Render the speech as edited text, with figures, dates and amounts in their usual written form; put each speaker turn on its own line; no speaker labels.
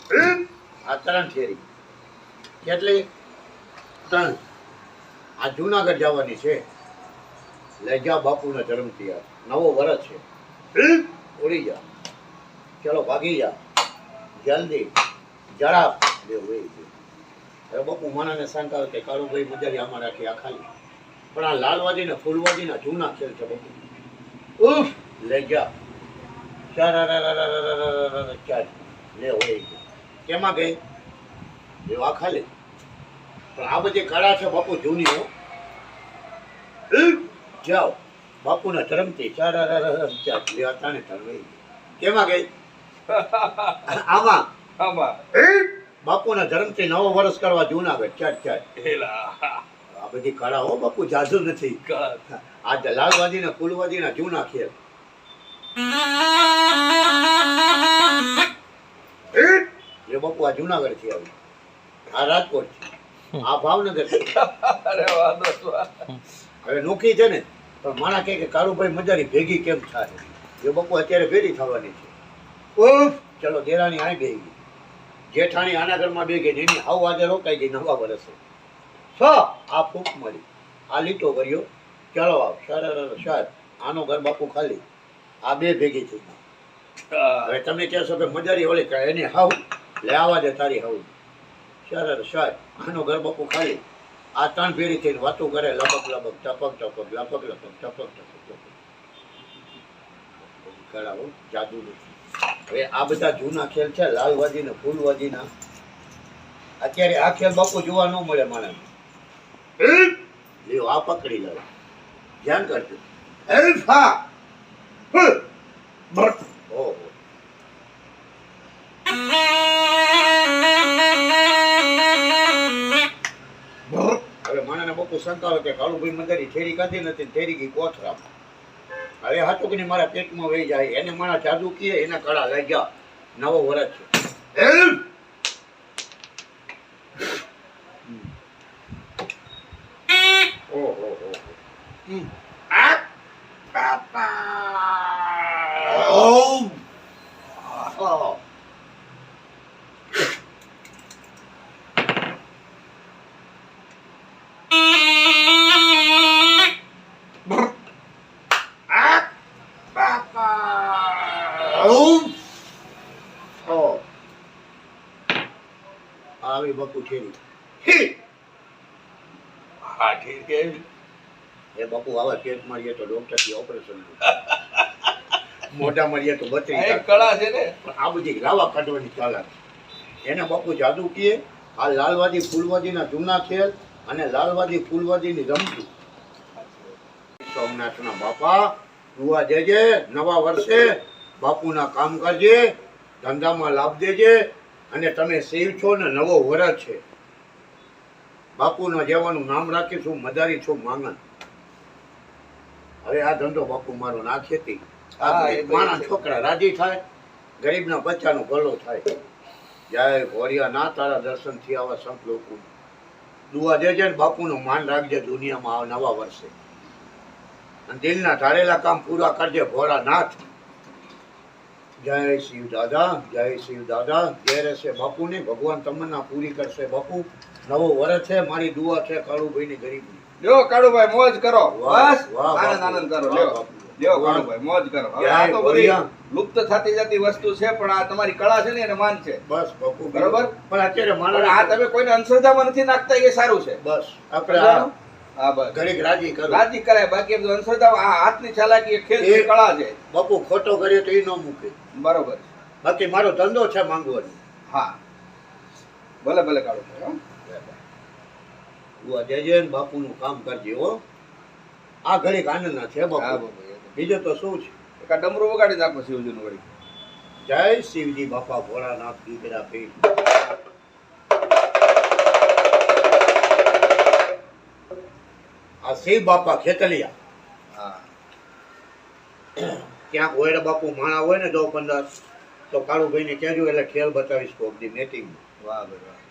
આ ત્રણ શેરી કેટલી ત્રણ આ જુનાગઢ જવાની છે લઈ જા બાપુના જન્મથી આ નવો વરસ છે ઉડી જા ચલો ભાગી જા જલ્દી જરા હવે બાપુ માનાને શંકા આવે કે કાળુભાઈ મજારી આમાં રાખી આ ખાલી પણ આ લાલવાદી ને ફૂલવાદી ના જૂના ખેલ છે બાપુ ઉફ લઈ જા ચાર લે હોય કેમાં ગઈ એવા ખાલી પણ આ બધી કળા છે બાપુ જૂની હો જાઓ બાપુના ધર્મથી તાણે ધરવાઈ કેમાં ગઈ આમાં બાપુના ધર્મથી નવો વર્ષ કરવા જૂનાગઢ ચાર આ બધી કળા હો બાપુ જાદુ નથી આ લાલવાદી ને ફૂલવાદી ના જૂના ખેલ એ બાપુ આ જુનાગઢ થી આવી આ રાજકોટ છે આ ભાવનગર છે હવે નોખી છે ને પણ માણા કે કાળુભાઈ મજારી ભેગી કેમ થાય એ બાપુ અત્યારે ભેગી થવાની છે ચલો દેરાણી આ બે ગઈ જેઠાણી આના ઘરમાં બે ગઈ એની આવું આજે રોકાઈ ગઈ નવા વર્ષે આ ફૂંક મળી આ લીટો કર્યો ચાલો આવ સર આનો ઘર બાપુ ખાલી આ બે ભેગી થઈ હવે તમે કહેશો કે મજારી ઓલી કહે એને હાવ લે આવા દે તારી હાવ સર આનો ઘર બાપુ ખાલી આ ત્રણ ભેરી થઈને વાતો કરે લપક લપક ટપક ટપક લપક લપક ટપક ટપક કરાવો જાદુ નથી હવે આ બધા જૂના ખેલ છે લાલવાદી ને ફૂલવાદી ના અત્યારે આ ખેલ બાપુ જોવા ન મળે માણસ લ્યો આ પકડી લો ધ્યાન કરજો હવે માણાને બાપુ શંકા આવે કે કાળુભાઈ મજારી થેરી કાઢી નથી થેરી ગઈ કોથરા હવે હાથું કે મારા પેટમાં વહી જાય એને માણા જાદુ કીએ એના કળા લઈ જા નવો વરસ છે આવી બાપુ ઠેરી હા ઠીક એ બાપુ આવા પેટ મારીએ તો ડોક્ટર થી ઓપરેશન મોઢા મારીએ તો બચી કળા છે ને આ બધી લાવા કાઢવાની ચાલા એને બાપુ જાદુ કીએ આ લાલવાદી ફૂલવાદી ના જૂના ખેલ અને લાલવાદી ફૂલવાદી ની રમતું સોમનાથ ના બાપા દુઆ દેજે નવા વર્ષે બાપુના કામ કરજે ધંધામાં લાભ દેજે અને તમે શિવ છો ને નવો વરસ છે બાપુના જેવાનું નામ રાખીશું મજારી છો માંગણ હવે આ ધંધો બાપુ મારો ના ખેતી માણા છોકરા રાજી થાય ગરીબના બચ્ચાનો ભલો થાય જય ભોરિયા ના તારા દર્શન થી આવા સંત લોકો દુઆ દેજે ને બાપુનું માન રાખજે દુનિયામાં નવા વર્ષે અને દિલના ધારેલા કામ પૂરા કરજે ભોળાનાથ જય શિવ દાદા જય શિવ દાદા જય રહેશે બાપુ ને ભગવાન તમન્ના પૂરી કરશે બાપુ નવો વર્ષ છે મારી દુઆ છે કાળુભાઈ ની ગરીબની
લ્યો કાળુભાઈ મોજ કરો બસ આનંદ કરો લ્યો કાળુભાઈ મોજ કરો આ તો બધી લુપ્ત થતી જતી વસ્તુ છે પણ આ તમારી કળા છે ને એને માન છે
બસ બાપુ
બરોબર
પણ અત્યારે મારા
આ તમે કોઈને અંધશ્રદ્ધામાં નથી નાખતા એ સારું છે
બસ આપણે હા બસ ઘડીક રાજી કરો
રાજી કરાય બાકી અંધશ્રદ્ધા આ હાથની ચાલાકી ખેલ છે કળા છે
બાપુ ખોટો કર્યો તો એ ન મૂકે
બરોબર
બાકી મારો ધંધો છે માંગવાનો
હા ભલે ભલે કાળુભાઈ
જય બાપુનું કામ કરજે હો આ ઘડીક આનંદના છે બાપુ બીજો તો શું છે
એક ડમરું વગાડી નાખો શિવજીનું વળી
જય શિવજી બાપા ભોળાનાથ દીકરા પીર આ શિવ બાપા ખેતલિયા
હા
ક્યાંક હોય બાપુ માણા હોય ને 10-15 તો કાળુભાઈ ને કહેજો એટલે ખેલ બતાવીશ કોક દી મેટિંગ
વાહ ભાઈ